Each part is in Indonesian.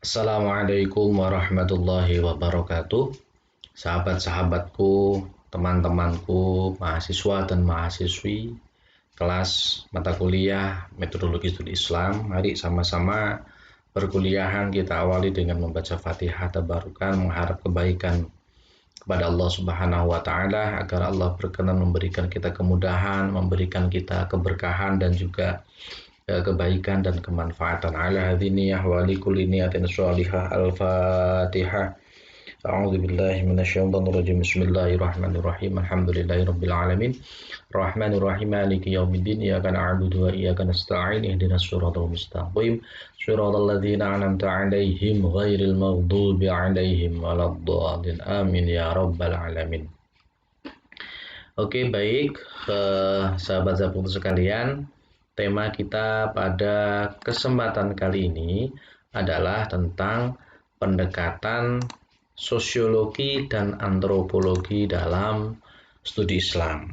Assalamualaikum warahmatullahi wabarakatuh. Sahabat-sahabatku, teman-temanku, mahasiswa dan mahasiswi kelas mata kuliah Metodologi Studi Islam. Mari sama-sama perkuliahan kita awali dengan membaca Fatihah tabarukan, mengharap kebaikan kepada Allah Subhanahu wa taala agar Allah berkenan memberikan kita kemudahan, memberikan kita keberkahan dan juga kebaikan dan kemanfaatan ala hadiniyah wa likulli niyatin shalihah. Al-Fatihah. A'udzu billahi minasyaitonir rajim. Bismillahirrahmanirrahim. Alhamdulillahirabbil alamin. Rahmanir rahim. Maliki yaumiddin. Iyyaka na'budu wa iyyaka nasta'in. Ihdinas siratal mustaqim. Shiratal ladzina an'amta 'alaihim ghairil maghdubi 'alaihim waladdallin. Amin ya rabbal alamin. Oke, baik, sahabat-sahabat sekalian. Tema kita pada kesempatan kali ini adalah tentang pendekatan sosiologi dan antropologi dalam studi Islam.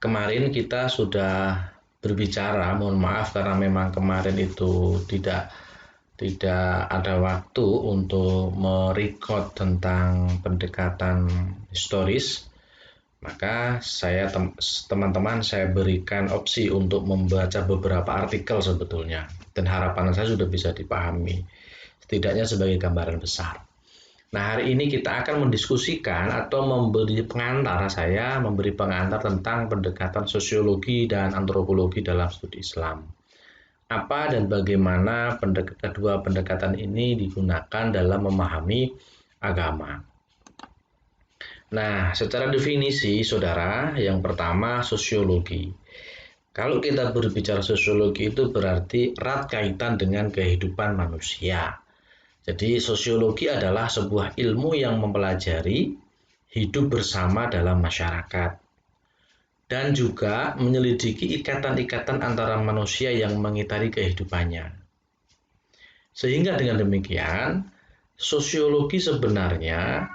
Kemarin kita sudah berbicara, mohon maaf karena memang kemarin itu tidak ada waktu untuk merecord tentang pendekatan historis. Maka teman-teman saya berikan opsi untuk membaca beberapa artikel sebetulnya, dan harapan saya sudah bisa dipahami setidaknya sebagai gambaran besar. Nah, hari ini kita akan mendiskusikan atau memberi pengantar tentang pendekatan sosiologi dan antropologi dalam studi Islam. Apa dan bagaimana kedua pendekatan ini digunakan dalam memahami agama. Nah, secara definisi, saudara, yang pertama sosiologi. Kalau kita berbicara sosiologi itu berarti erat kaitan dengan kehidupan manusia. Jadi sosiologi adalah sebuah ilmu yang mempelajari hidup bersama dalam masyarakat dan juga menyelidiki ikatan-ikatan antara manusia yang mengitari kehidupannya. Sehingga dengan demikian, sosiologi sebenarnya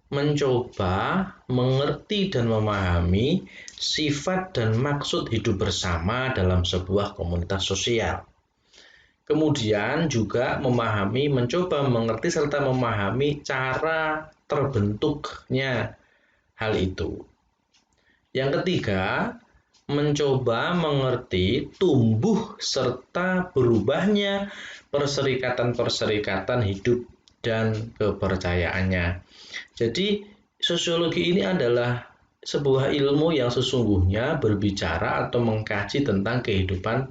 mencoba mengerti dan memahami sifat dan maksud hidup bersama dalam sebuah komunitas sosial. Kemudian juga mencoba mengerti serta memahami cara terbentuknya hal itu. Yang ketiga, mencoba mengerti tumbuh serta berubahnya perserikatan-perserikatan hidup dan kepercayaannya. Jadi sosiologi ini adalah sebuah ilmu yang sesungguhnya berbicara atau mengkaji tentang kehidupan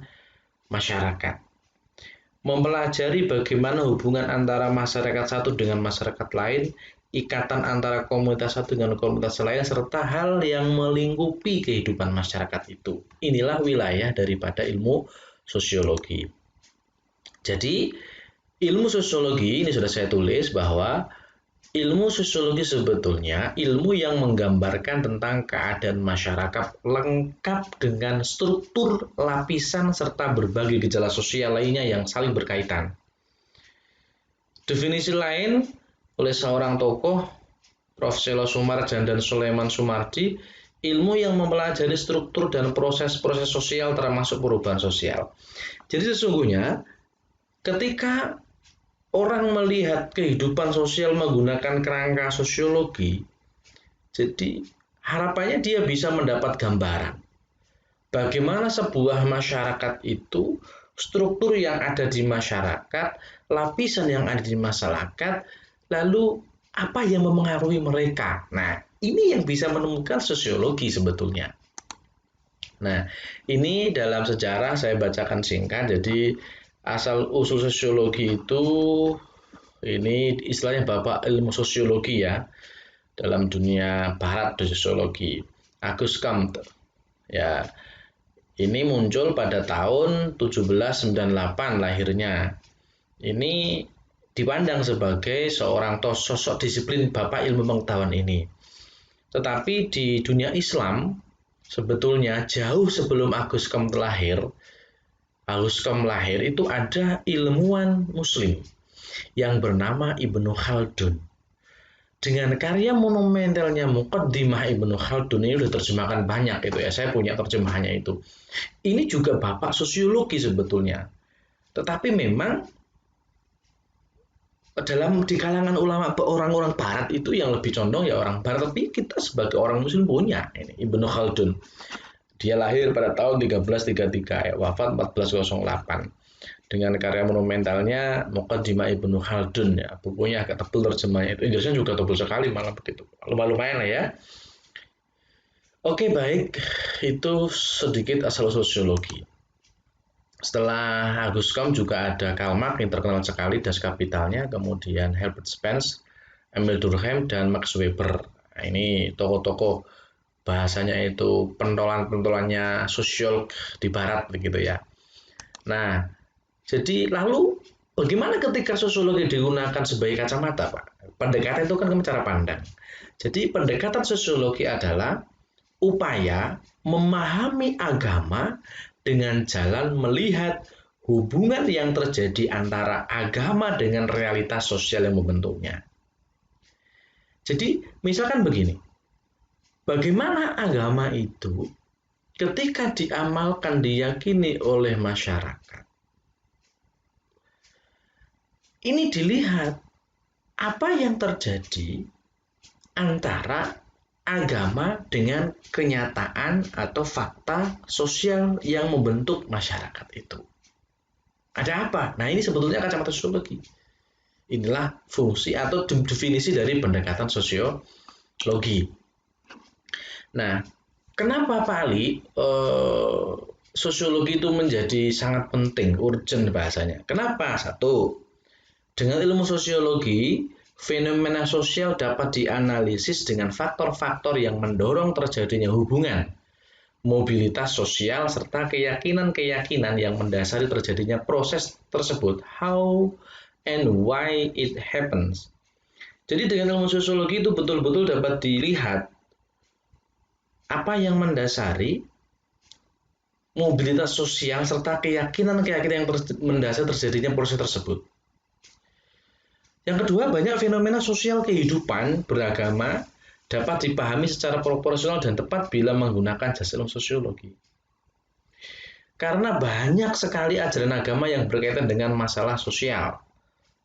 masyarakat. Mempelajari bagaimana hubungan antara masyarakat satu dengan masyarakat lain, ikatan antara komunitas satu dengan komunitas lain, serta hal yang melingkupi kehidupan masyarakat itu. Inilah wilayah daripada ilmu sosiologi. Jadi ilmu sosiologi ini sudah saya tulis bahwa ilmu sosiologi sebetulnya ilmu yang menggambarkan tentang keadaan masyarakat lengkap dengan struktur, lapisan, serta berbagai gejala sosial lainnya yang saling berkaitan. Definisi lain oleh seorang tokoh, Prof. Selo Sumarjan dan Sulaiman Sumardi, ilmu yang mempelajari struktur dan proses-proses sosial termasuk perubahan sosial. Jadi sesungguhnya ketika orang melihat kehidupan sosial menggunakan kerangka sosiologi, jadi harapannya dia bisa mendapat gambaran bagaimana sebuah masyarakat itu, struktur yang ada di masyarakat, lapisan yang ada di masyarakat, lalu apa yang mempengaruhi mereka. Nah, ini yang bisa menemukan sosiologi sebetulnya. Nah, ini dalam sejarah saya bacakan singkat. Jadi asal usul sosiologi itu, ini istilahnya bapak ilmu sosiologi ya, dalam dunia barat sosiologi, Auguste Comte. Ya, ini muncul pada tahun 1798 lahirnya. Ini dipandang sebagai seorang sosok disiplin bapak ilmu pengetahuan ini. Tetapi di dunia Islam sebetulnya jauh sebelum Auguste Comte lahir itu ada ilmuwan muslim yang bernama Ibnu Khaldun. Dengan karya monumentalnya Muqaddimah Ibnu Khaldun, ini sudah terjemahkan banyak itu ya, saya punya terjemahannya itu. Ini juga bapak sosiologi sebetulnya. Tetapi memang di kalangan ulama orang-orang barat itu yang lebih condong ya orang barat, tapi kita sebagai orang muslim punya ini Ibnu Khaldun. Dia lahir pada tahun 1333 ya, wafat 1408 dengan karya monumentalnya Muqaddimah Ibnu Khaldun ya. Bukunya agak tebal terjemahnya, itu Inggrisnya juga tebal sekali malah begitu. Lumayan lah ya. Oke, baik. Itu sedikit asal sosiologi. Setelah Auguste Comte juga ada Karl Marx yang terkenal sekali, Das Kapitalnya, kemudian Herbert Spencer, Emil Durkheim, dan Max Weber. Nah, ini tokoh-tokoh bahasanya itu pentolan-pentolannya sosiolog di barat begitu ya. Nah, jadi lalu bagaimana ketika sosiologi digunakan sebagai kacamata, Pak? Pendekatan itu kan cara pandang. Jadi pendekatan sosiologi adalah upaya memahami agama dengan jalan melihat hubungan yang terjadi antara agama dengan realitas sosial yang membentuknya. Jadi, misalkan begini, bagaimana agama itu ketika diamalkan, diyakini oleh masyarakat, ini dilihat apa yang terjadi antara agama dengan kenyataan atau fakta sosial yang membentuk masyarakat itu. Ada apa? Nah, ini sebetulnya kacamata sosiologi. Inilah fungsi atau definisi dari pendekatan sosiologi. Nah, kenapa Pak Ali sosiologi itu menjadi sangat penting, urgent bahasanya? Kenapa? Satu, dengan ilmu sosiologi, fenomena sosial dapat dianalisis dengan faktor-faktor yang mendorong terjadinya hubungan, mobilitas sosial, serta keyakinan-keyakinan yang mendasari terjadinya proses tersebut. How and why it happens. Jadi dengan ilmu sosiologi itu betul-betul dapat dilihat apa yang mendasari mobilitas sosial serta keyakinan-keyakinan yang mendasari terjadinya proses tersebut. Yang kedua, banyak fenomena sosial kehidupan beragama dapat dipahami secara proporsional dan tepat bila menggunakan jasa ilmu sosiologi. Karena banyak sekali ajaran agama yang berkaitan dengan masalah sosial.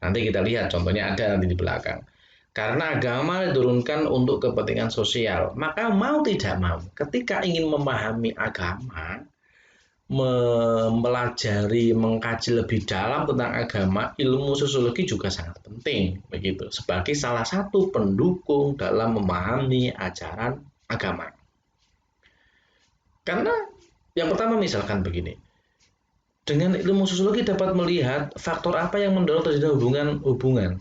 Nanti kita lihat contohnya ada nanti di belakang. Karena agama diturunkan untuk kepentingan sosial, maka mau tidak mau ketika ingin memahami agama, mempelajari, mengkaji lebih dalam tentang agama, ilmu sosiologi juga sangat penting begitu sebagai salah satu pendukung dalam memahami ajaran agama. Karena yang pertama misalkan begini, dengan ilmu sosiologi dapat melihat faktor apa yang mendorong terjadi hubungan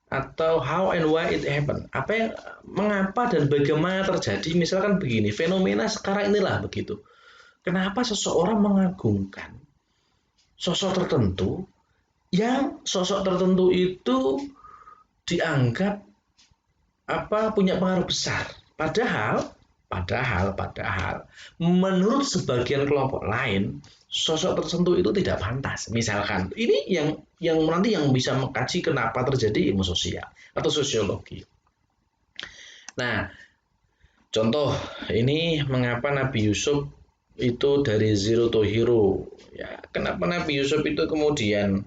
atau how and why it happen, apa yang mengapa dan bagaimana terjadi. Misalkan begini, fenomena sekarang inilah begitu. Kenapa seseorang mengagungkan sosok tertentu yang sosok tertentu itu dianggap punya pengaruh besar. Padahal menurut sebagian kelompok lain sosok tertentu itu tidak pantas. Misalkan ini yang nanti yang bisa mengkaji kenapa terjadi ilmu sosial atau sosiologi. Nah, contoh ini mengapa Nabi Yusuf itu dari zero to hero ya. Kenapa Nabi Yusuf itu kemudian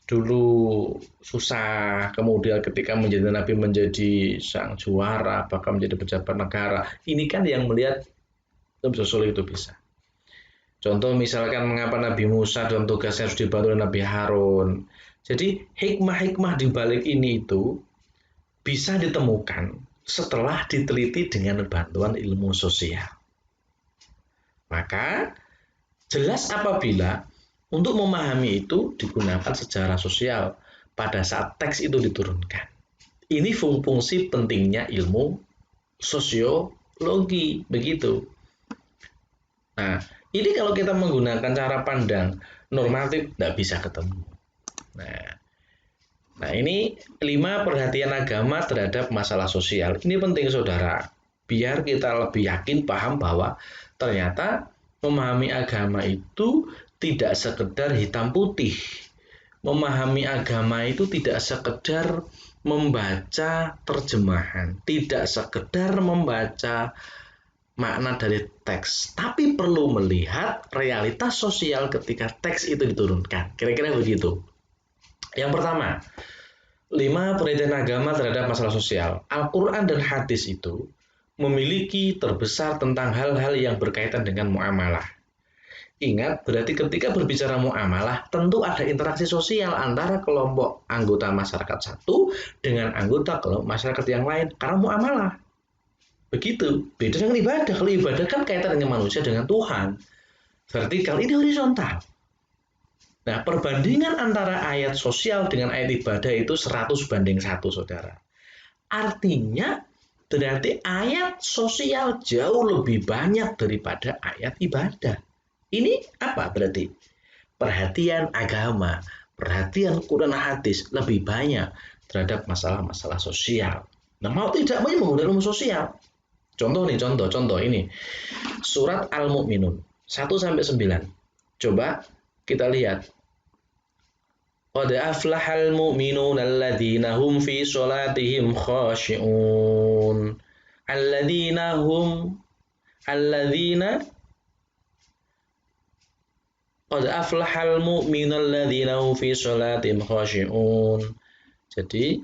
dulu susah, kemudian ketika menjadi nabi menjadi sang juara, bahkan menjadi pejabat negara. Ini kan yang melihat sosiologi itu bisa. Contoh misalkan mengapa Nabi Musa dan tugasnya harus dibantu oleh Nabi Harun. Jadi hikmah-hikmah di balik ini itu bisa ditemukan setelah diteliti dengan bantuan ilmu sosial. Maka jelas apabila untuk memahami itu digunakan secara sosial pada saat teks itu diturunkan. Ini fungsi pentingnya ilmu sosiologi, begitu. Nah, ini kalau kita menggunakan cara pandang normatif tidak bisa ketemu. Nah, ini 5 perhatian agama terhadap masalah sosial. Ini penting saudara, biar kita lebih yakin paham bahwa ternyata memahami agama itu tidak sekedar hitam putih. Memahami agama itu tidak sekedar membaca terjemahan, tidak sekedar membaca makna dari teks, tapi perlu melihat realitas sosial ketika teks itu diturunkan. Kira-kira begitu. Yang pertama, 5. Penelitian agama terhadap masalah sosial. Al-Quran dan hadis itu memiliki terbesar tentang hal-hal yang berkaitan dengan muamalah. Ingat, berarti ketika berbicara muamalah, tentu ada interaksi sosial antara kelompok anggota masyarakat satu dengan anggota kelompok masyarakat yang lain, karena muamalah. Begitu, beda dengan ibadah. Kalau ibadah kan kaitan dengan manusia, dengan Tuhan. Vertikal, ini horizontal. Nah, perbandingan antara ayat sosial dengan ayat ibadah itu 100:1, saudara. Artinya, berarti ayat sosial jauh lebih banyak daripada ayat ibadah. Ini apa berarti? Perhatian agama, perhatian Quran hadis lebih banyak terhadap masalah-masalah sosial. Nah, mau tidak mau menggunakan ilmu sosial. Contoh ini. Surat Al-Mu'minun 1-9. Coba kita lihat. Qad aflahal mu'minuna alladzina hum fi sholatihim khashi'un. Alladzina Qad aflahal mu'minuna alladzina hum fi sholatihim khashi'un. Jadi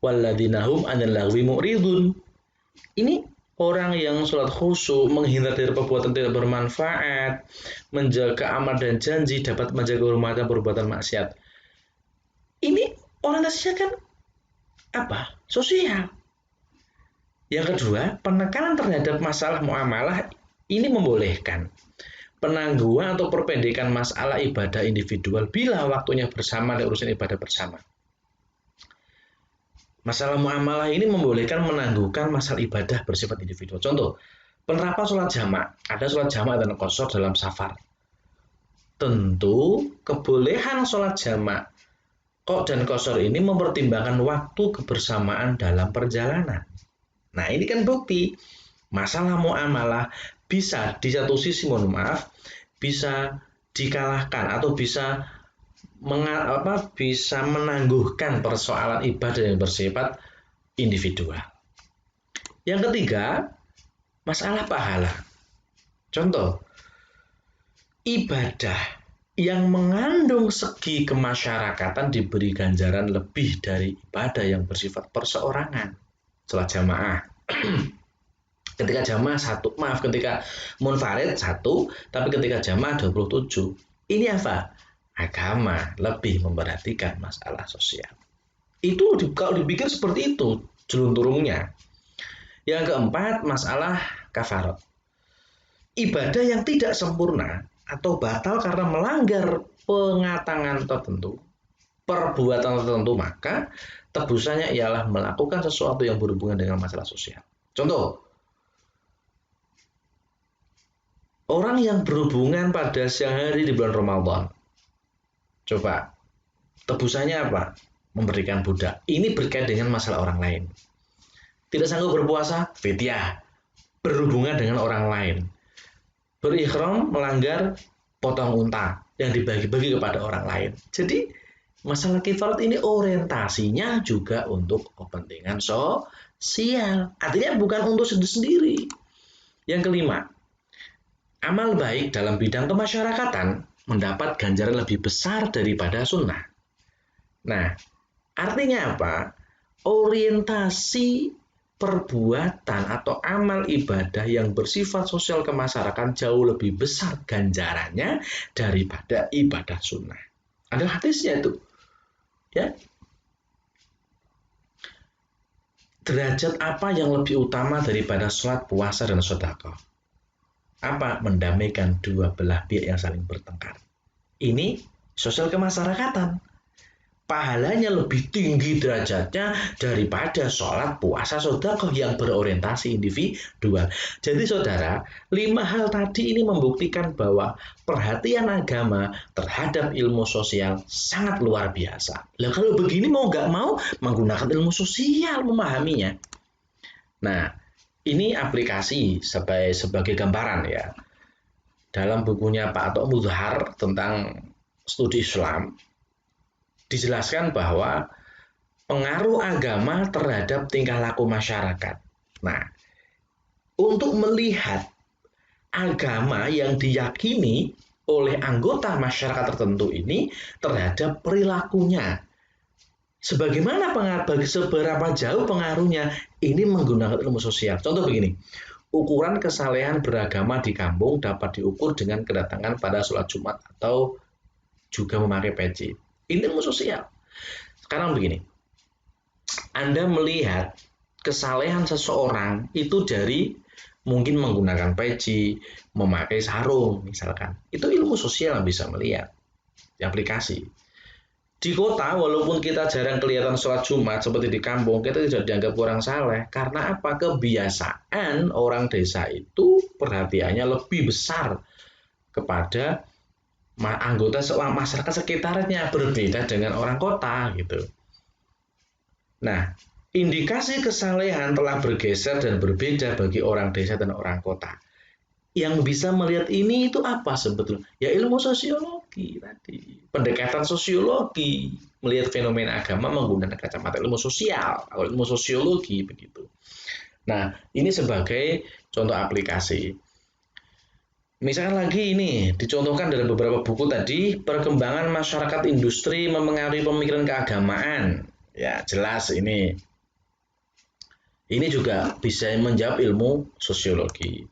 walladzina hum 'anil lagwi mu'ridun. Ini orang yang sholat khusyuk, menghindar dari perbuatan tidak bermanfaat, menjaga amal dan janji, dapat menjaga kehormatan perbuatan maksiat. Ini orientasinya kan apa? Sosial. Yang kedua, penekanan terhadap masalah muamalah ini membolehkan penangguhan atau perpendekan masalah ibadah individual bila waktunya bersama dan urusan ibadah bersama. Masalah muamalah ini membolehkan menangguhkan masalah ibadah bersifat individual. Contoh, penerapan sholat jamak. Ada sholat jamak dan qashar dalam safar. Tentu kebolehan sholat jamak dan qashar ini mempertimbangkan waktu kebersamaan dalam perjalanan. Nah, ini kan bukti masalah muamalah bisa di satu sisi, mohon maaf, bisa dikalahkan atau bisa menangguhkan persoalan ibadah yang bersifat individual. Yang ketiga, masalah pahala. Contoh, ibadah yang mengandung segi kemasyarakatan diberi ganjaran lebih dari ibadah yang bersifat perseorangan. Sholat jamaah. Ketika jamaah ketika munfarid 1, tapi ketika jamaah 27. Ini apa? Agama lebih memperhatikan masalah sosial. Itu kalau dipikir seperti itu jelunturungnya. Yang keempat, masalah kafarat. Ibadah yang tidak sempurna atau batal karena melanggar pengatangan tertentu, perbuatan tertentu, maka tebusannya ialah melakukan sesuatu yang berhubungan dengan masalah sosial. Contoh, orang yang berhubungan pada siang hari di bulan Ramadan. Coba, tebusannya apa? Memberikan budak. Ini berkait dengan masalah orang lain. Tidak sanggup berpuasa, fidyah. Berhubungan dengan orang lain. Berikhram, melanggar, potong unta yang dibagi-bagi kepada orang lain. Jadi, masalah kifarat ini orientasinya juga untuk kepentingan sosial. Artinya bukan untuk sendiri. Yang kelima, amal baik dalam bidang kemasyarakatan mendapat ganjaran lebih besar daripada sunnah. Nah, artinya apa? Orientasi perbuatan atau amal ibadah yang bersifat sosial kemasyarakatan jauh lebih besar ganjarannya daripada ibadah sunnah. Ada hadisnya itu. Ya. Derajat apa yang lebih utama daripada sholat, puasa, dan sedekah? Apa? Mendamaikan dua belah pihak yang saling bertengkar. Ini sosial kemasyarakatan. Pahalanya lebih tinggi derajatnya daripada sholat, puasa, sedekah yang berorientasi individual. Jadi saudara, 5 hal tadi ini membuktikan bahwa perhatian agama terhadap ilmu sosial sangat luar biasa. Lah kalau begini mau nggak mau menggunakan ilmu sosial memahaminya. Nah, ini aplikasi sebagai gambaran ya. Dalam bukunya Pak Atok Muzhar tentang studi Islam, dijelaskan bahwa pengaruh agama terhadap tingkah laku masyarakat. Nah, untuk melihat agama yang diyakini oleh anggota masyarakat tertentu ini terhadap perilakunya, seberapa jauh pengaruhnya ini menggunakan ilmu sosial. Contoh begini, ukuran kesalehan beragama di kampung dapat diukur dengan kedatangan pada sholat Jumat atau juga memakai peci. Ini ilmu sosial. Sekarang begini, Anda melihat kesalehan seseorang itu dari mungkin menggunakan peci, memakai sarung misalkan. Itu ilmu sosial yang bisa melihat di aplikasi. Di kota, walaupun kita jarang kelihatan sholat Jumat seperti di kampung, kita tidak dianggap kurang saleh. Karena apa? Kebiasaan orang desa itu perhatiannya lebih besar kepada anggota masyarakat sekitarnya, berbeda dengan orang kota gitu. Nah, indikasi kesalehan telah bergeser dan berbeda bagi orang desa dan orang kota. Yang bisa melihat ini itu apa sebetulnya? Ya ilmu sosiologi tadi. Pendekatan sosiologi. Melihat fenomena agama menggunakan kacamata ilmu sosial. Atau ilmu sosiologi begitu. Nah, ini sebagai contoh aplikasi. Misalkan lagi ini, dicontohkan dalam beberapa buku tadi, perkembangan masyarakat industri memengaruhi pemikiran keagamaan. Ya, jelas ini. Ini juga bisa menjawab ilmu sosiologi.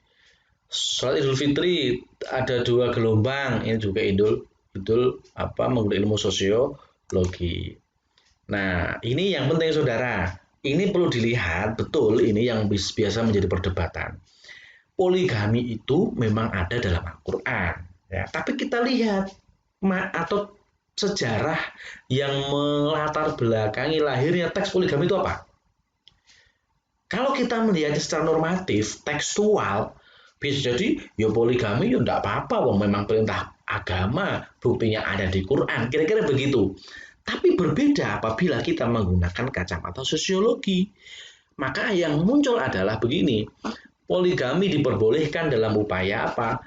Sholat Idul Fitri ada 2 gelombang, ini juga menggunakan ilmu sosiologi. Nah, ini yang penting saudara. Ini perlu dilihat betul, ini yang biasa menjadi perdebatan. Poligami itu memang ada dalam Al-Quran, ya. Tapi kita lihat atau sejarah yang melatar belakangi lahirnya teks poligami itu apa? Kalau kita melihatnya secara normatif, tekstual, bisa jadi ya poligami ya enggak apa-apa, wong memang perintah agama, buktinya ada di Quran, kira-kira begitu. Tapi berbeda apabila kita menggunakan kacamata sosiologi. Maka yang muncul adalah begini, poligami diperbolehkan dalam upaya apa?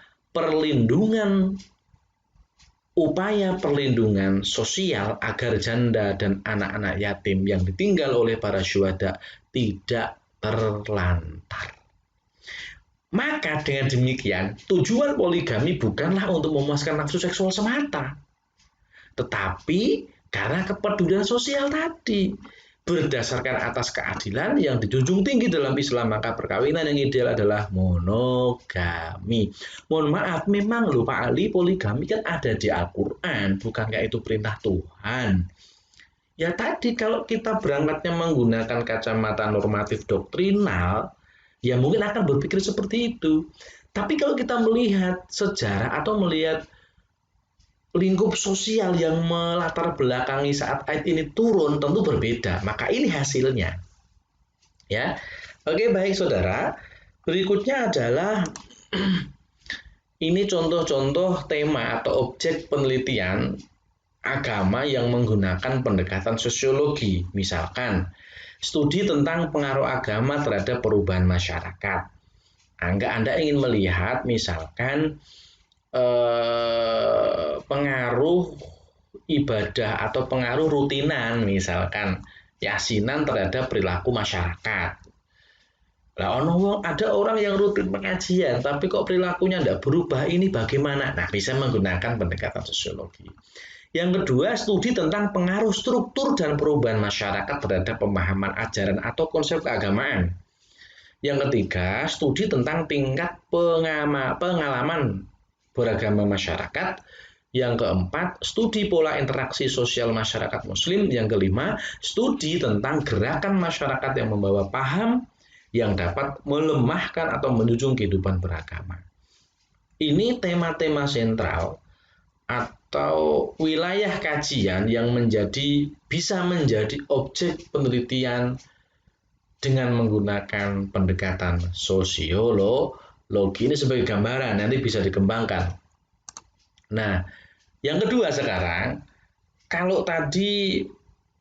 Upaya perlindungan sosial agar janda dan anak-anak yatim yang ditinggal oleh para syuhada tidak terlantar. Maka dengan demikian, tujuan poligami bukanlah untuk memuaskan nafsu seksual semata, tetapi karena kepedulian sosial tadi. Berdasarkan atas keadilan yang dijunjung tinggi dalam Islam, maka perkawinan yang ideal adalah monogami. Mohon maaf, memang lupa Ali, poligami kan ada di Al-Quran, bukankah itu perintah Tuhan? Ya tadi kalau kita berangkatnya menggunakan kacamata normatif doktrinal, ya mungkin akan berpikir seperti itu. Tapi kalau kita melihat sejarah atau melihat lingkup sosial yang melatar belakangi saat ayat ini turun tentu berbeda. Maka ini hasilnya. Ya. Oke, baik saudara. Berikutnya adalah ini contoh-contoh tema atau objek penelitian agama yang menggunakan pendekatan sosiologi. Misalkan studi tentang pengaruh agama terhadap perubahan masyarakat. Anda ingin melihat misalkan pengaruh ibadah atau pengaruh rutinan, misalkan yasinan terhadap perilaku masyarakat. Ada orang yang rutin pengajian tapi kok perilakunya tidak berubah, ini bagaimana? Nah, bisa menggunakan pendekatan sosiologi. Yang kedua, studi tentang pengaruh struktur dan perubahan masyarakat terhadap pemahaman ajaran atau konsep keagamaan. Yang ketiga, studi tentang tingkat pengalaman beragama masyarakat. Yang keempat, studi pola interaksi sosial masyarakat muslim. Yang kelima, studi tentang gerakan masyarakat yang membawa paham yang dapat melemahkan atau menunjang kehidupan beragama. Ini tema-tema sentral atau wilayah kajian yang bisa menjadi objek penelitian dengan menggunakan pendekatan sosiologi. Ini sebagai gambaran, nanti bisa dikembangkan. Nah, yang kedua sekarang, kalau tadi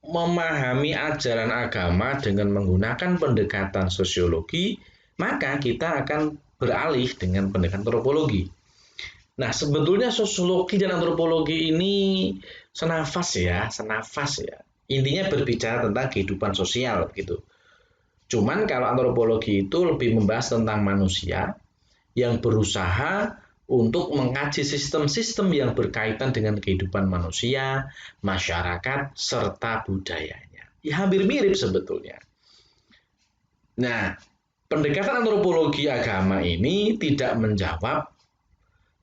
memahami ajaran agama dengan menggunakan pendekatan sosiologi, maka kita akan beralih dengan pendekatan antropologi. Nah, sebetulnya sosiologi dan antropologi ini senafas ya. Intinya berbicara tentang kehidupan sosial gitu. Cuman kalau antropologi itu lebih membahas tentang manusia yang berusaha untuk mengkaji sistem-sistem yang berkaitan dengan kehidupan manusia, masyarakat, serta budayanya. Ya, hampir mirip sebetulnya. Nah, pendekatan antropologi agama ini tidak menjawab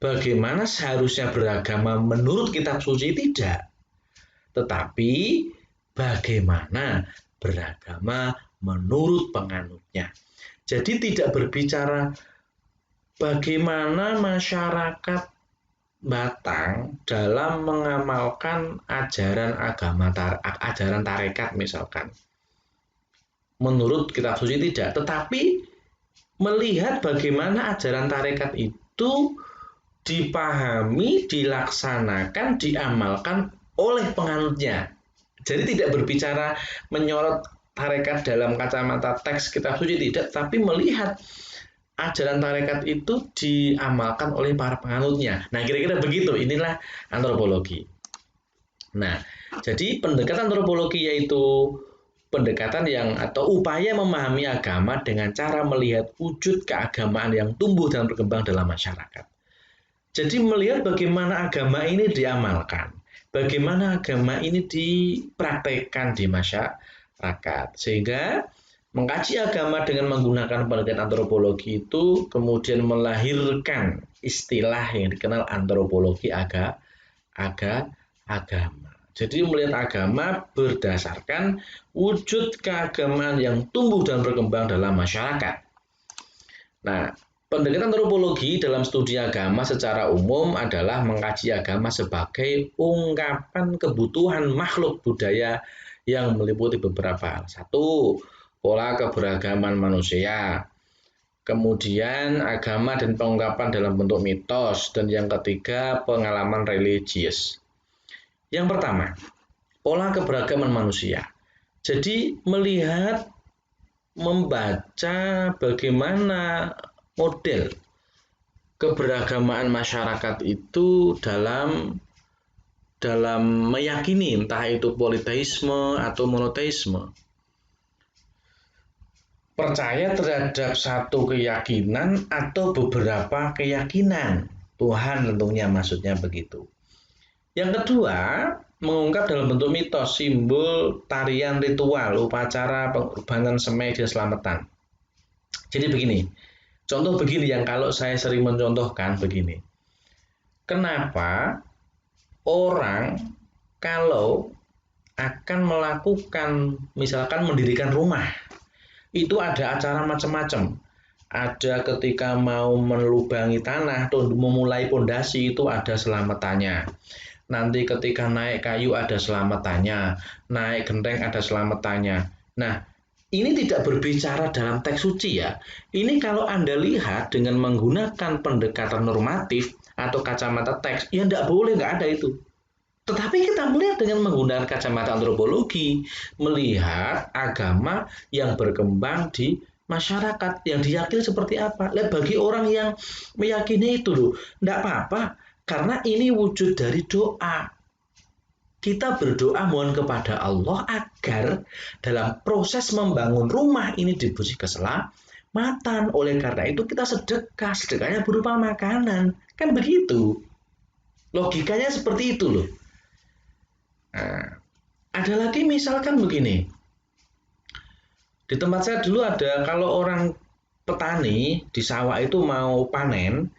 bagaimana seharusnya beragama menurut kitab suci, tidak. Tetapi bagaimana beragama menurut penganutnya. Jadi tidak berbicara bagaimana masyarakat Batang dalam mengamalkan ajaran agama, ajaran tarekat misalkan. Menurut kitab suci tidak, tetapi melihat bagaimana ajaran tarekat itu dipahami, dilaksanakan, diamalkan oleh penganutnya. Jadi tidak berbicara menyorot tarekat dalam kacamata teks kitab suci, tidak, tapi melihat ajaran tarekat itu diamalkan oleh para penganutnya. Nah, kira-kira begitu. Inilah antropologi. Nah, jadi pendekatan antropologi yaitu pendekatan yang atau upaya memahami agama dengan cara melihat wujud keagamaan yang tumbuh dan berkembang dalam masyarakat. Jadi melihat bagaimana agama ini diamalkan, bagaimana agama ini dipraktekkan di masyarakat, sehingga mengkaji agama dengan menggunakan pendekatan antropologi itu kemudian melahirkan istilah yang dikenal antropologi agama. Jadi melihat agama berdasarkan wujud keagamaan yang tumbuh dan berkembang dalam masyarakat. Nah, pendekatan antropologi dalam studi agama secara umum adalah mengkaji agama sebagai ungkapan kebutuhan makhluk budaya yang meliputi beberapa hal. Satu, pola keberagaman manusia. Kemudian agama dan pengungkapan dalam bentuk mitos. Dan yang ketiga, pengalaman religius. Yang pertama, pola keberagaman manusia. Jadi melihat, membaca bagaimana model keberagaman masyarakat itu dalam meyakini entah itu politeisme atau monoteisme. Percaya terhadap satu keyakinan atau beberapa keyakinan Tuhan, tentunya maksudnya begitu. Yang kedua, mengungkap dalam bentuk mitos, simbol, tarian, ritual, upacara, pengorbanan, semai, dan selamatan. Jadi begini, contoh begini yang kalau saya sering mencontohkan begini. Kenapa orang kalau akan melakukan, misalkan mendirikan rumah, itu ada acara macam-macam. Ada ketika mau melubangi tanah atau memulai pondasi itu ada selamatannya. Nanti ketika naik kayu ada selamatannya, naik genteng ada selamatannya. Nah, ini tidak berbicara dalam teks suci ya. Ini kalau Anda lihat dengan menggunakan pendekatan normatif atau kacamata teks, ya enggak boleh, enggak ada itu. Tetapi kita melihat dengan menggunakan kacamata antropologi, melihat agama yang berkembang di masyarakat, yang diyakini seperti apa. Lihat bagi orang yang meyakini itu loh, enggak apa-apa, karena ini wujud dari doa. Kita berdoa mohon kepada Allah agar dalam proses membangun rumah ini diberi keselamatan. Oleh karena itu kita sedekah, sedekahnya berupa makanan. Kan begitu. Logikanya seperti itu loh. Nah, ada lagi misalkan begini. Di tempat saya dulu ada, kalau orang petani di sawah itu mau panen,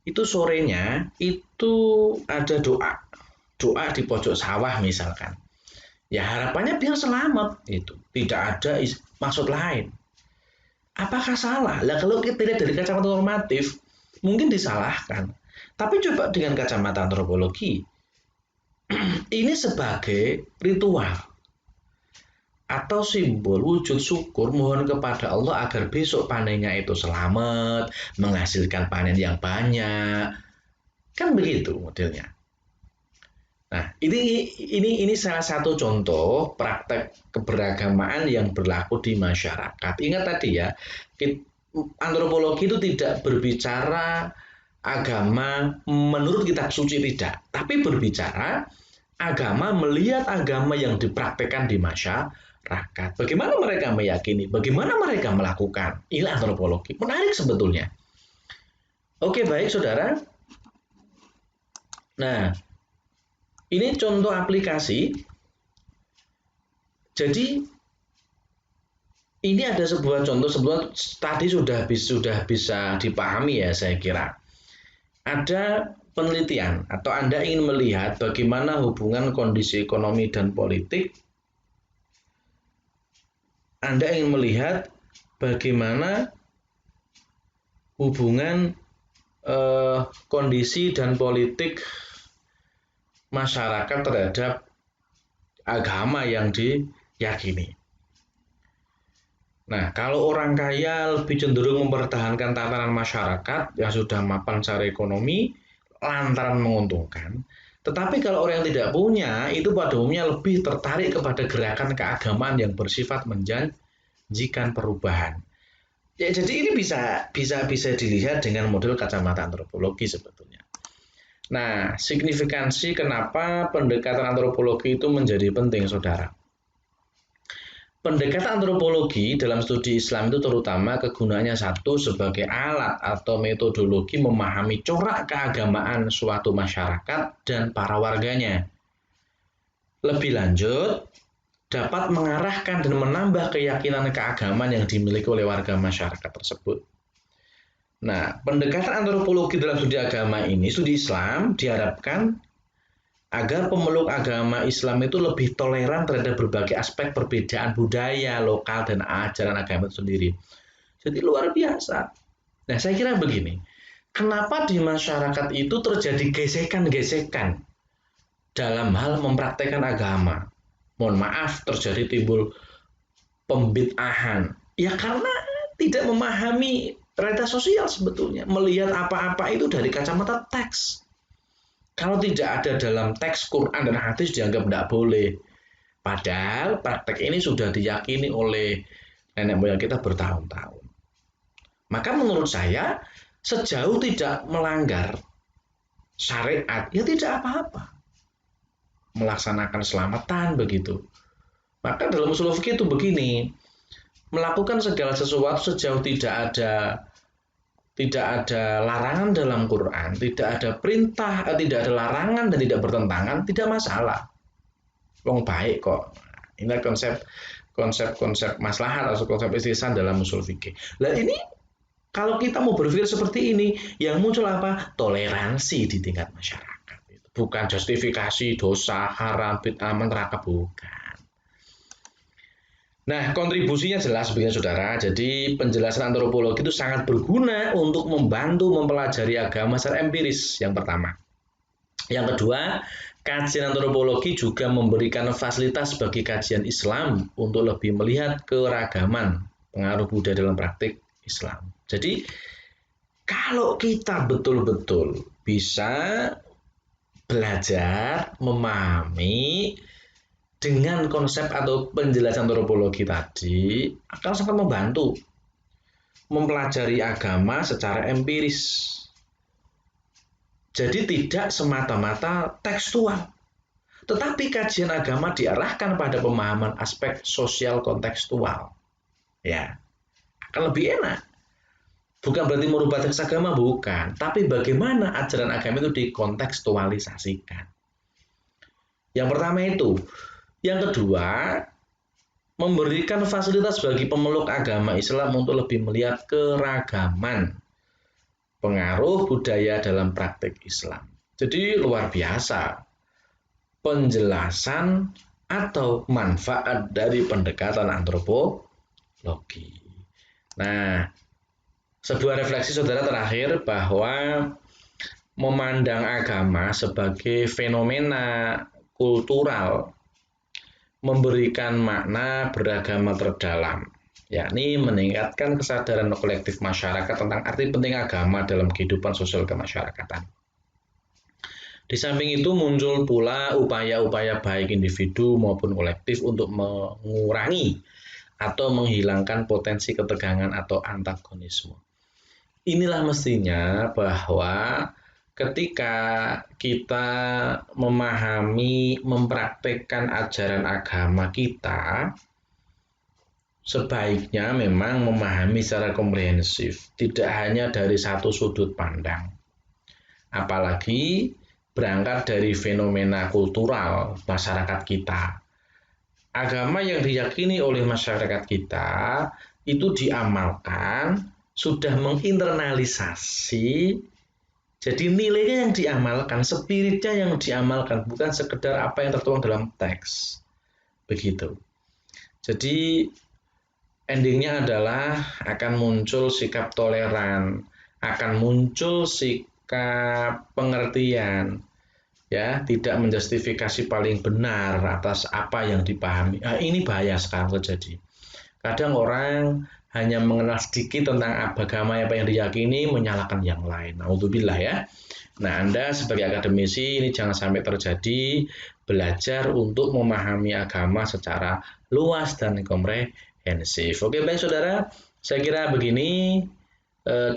itu sorenya itu ada doa. Doa di pojok sawah misalkan. Ya harapannya biar selamat itu. Tidak ada maksud lain. Apakah salah? Lah kalau kita lihat dari kacamata normatif, mungkin disalahkan. Tapi coba dengan kacamata antropologi, ini sebagai ritual atau simbol wujud syukur mohon kepada Allah agar besok panennya itu selamat, menghasilkan panen yang banyak. Kan begitu modelnya. Nah, ini salah satu contoh praktek keberagamaan yang berlaku di masyarakat. Ingat tadi ya, antropologi itu tidak berbicara agama menurut kitab suci, tidak, tapi berbicara agama melihat agama yang dipraktekkan di masyarakat. Bagaimana mereka meyakini, bagaimana mereka melakukan. Ini antropologi. Menarik sebetulnya. Oke, baik saudara. Nah, ini contoh aplikasi. Jadi ini ada sebuah contoh, tadi sudah bisa dipahami ya saya kira. Ada penelitian atau Anda ingin melihat bagaimana hubungan kondisi ekonomi dan politik, Anda ingin melihat bagaimana hubungan kondisi dan politik masyarakat terhadap agama yang diyakini. Nah, kalau orang kaya lebih cenderung mempertahankan tatanan masyarakat yang sudah mapan secara ekonomi, lantaran menguntungkan. Tetapi kalau orang yang tidak punya, itu pada umumnya lebih tertarik kepada gerakan keagamaan yang bersifat menjanjikan perubahan. Ya, jadi ini bisa dilihat dengan model kacamata antropologi sebetulnya. Nah, signifikansi kenapa pendekatan antropologi itu menjadi penting, saudara. Pendekatan antropologi dalam studi Islam itu terutama kegunaannya satu sebagai alat atau metodologi memahami corak keagamaan suatu masyarakat dan para warganya. Lebih lanjut, dapat mengarahkan dan menambah keyakinan keagamaan yang dimiliki oleh warga masyarakat tersebut. Nah, pendekatan antropologi dalam studi agama ini, studi Islam, diharapkan agar pemeluk agama Islam itu lebih toleran terhadap berbagai aspek perbedaan budaya, lokal, dan ajaran agama itu sendiri. Jadi luar biasa. Nah, saya kira begini, kenapa di masyarakat itu terjadi gesekan-gesekan dalam hal mempraktekkan agama? Mohon maaf, terjadi timbul pembid'ahan. Ya karena tidak memahami realitas sosial sebetulnya. Melihat apa-apa itu dari kacamata teks. Kalau tidak ada dalam teks Quran dan hadis dianggap tidak boleh. Padahal praktek ini sudah diyakini oleh nenek moyang kita bertahun-tahun. Maka menurut saya sejauh tidak melanggar syariat ya tidak apa-apa. Melaksanakan selamatan begitu. Maka dalam usul fikih itu begini, melakukan segala sesuatu sejauh tidak ada larangan dalam Quran, tidak ada perintah, tidak ada larangan dan tidak bertentangan, tidak masalah. Wong baik kok. Ini konsep maslahat atau konsep istihsan dalam usul fikih. Nah ini kalau kita mau berpikir seperti ini, yang muncul apa? Toleransi di tingkat masyarakat. Bukan justifikasi dosa, haram, bid'ah, neraka, bukan. Nah, kontribusinya jelas begini saudara. Jadi penjelasan antropologi itu sangat berguna untuk membantu mempelajari agama secara empiris, yang pertama. Yang kedua, kajian antropologi juga memberikan fasilitas bagi kajian Islam untuk lebih melihat keragaman pengaruh budaya dalam praktik Islam. Jadi, kalau kita betul-betul bisa belajar, memahami dengan konsep atau penjelasan antropologi tadi akan sangat membantu mempelajari agama secara empiris. Jadi tidak semata-mata tekstual, tetapi kajian agama diarahkan pada pemahaman aspek sosial kontekstual. Ya, akan lebih enak. Bukan berarti merubah teks agama, bukan, tapi bagaimana ajaran agama itu dikontekstualisasikan. Yang pertama itu. Yang kedua, memberikan fasilitas bagi pemeluk agama Islam untuk lebih melihat keragaman pengaruh budaya dalam praktik Islam. Jadi luar biasa penjelasan atau manfaat dari pendekatan antropologi. Nah, sebuah refleksi saudara terakhir bahwa memandang agama sebagai fenomena kultural memberikan makna beragama terdalam, yakni meningkatkan kesadaran kolektif masyarakat tentang arti penting agama dalam kehidupan sosial kemasyarakatan. Di samping itu muncul pula upaya-upaya baik individu maupun kolektif untuk mengurangi atau menghilangkan potensi ketegangan atau antagonisme. Inilah mestinya bahwa ketika kita memahami, mempraktekkan ajaran agama kita, sebaiknya memang memahami secara komprehensif, tidak hanya dari satu sudut pandang. Apalagi berangkat dari fenomena kultural masyarakat kita. Agama yang diyakini oleh masyarakat kita itu diamalkan, sudah menginternalisasi, jadi nilainya yang diamalkan, spiritnya yang diamalkan, bukan sekedar apa yang tertuang dalam teks. Begitu. Jadi endingnya adalah akan muncul sikap toleran, akan muncul sikap pengertian, ya, tidak menjustifikasi paling benar atas apa yang dipahami. Ini bahaya sekarang terjadi. Kadang orang hanya mengenal sedikit tentang agama apa yang diyakini, menyalahkan yang lain. Naudzubillah ya. Nah, Anda sebagai akademisi ini jangan sampai terjadi, belajar untuk memahami agama secara luas dan komprehensif. Oke, baik saudara, saya kira begini,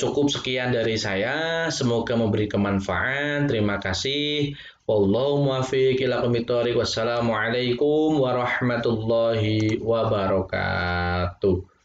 cukup sekian dari saya. Semoga memberi kemanfaat. Terima kasih. Wallahu muwaffiq ila aqwamit thoriq. Wassalamualaikum warahmatullahi wabarakatuh.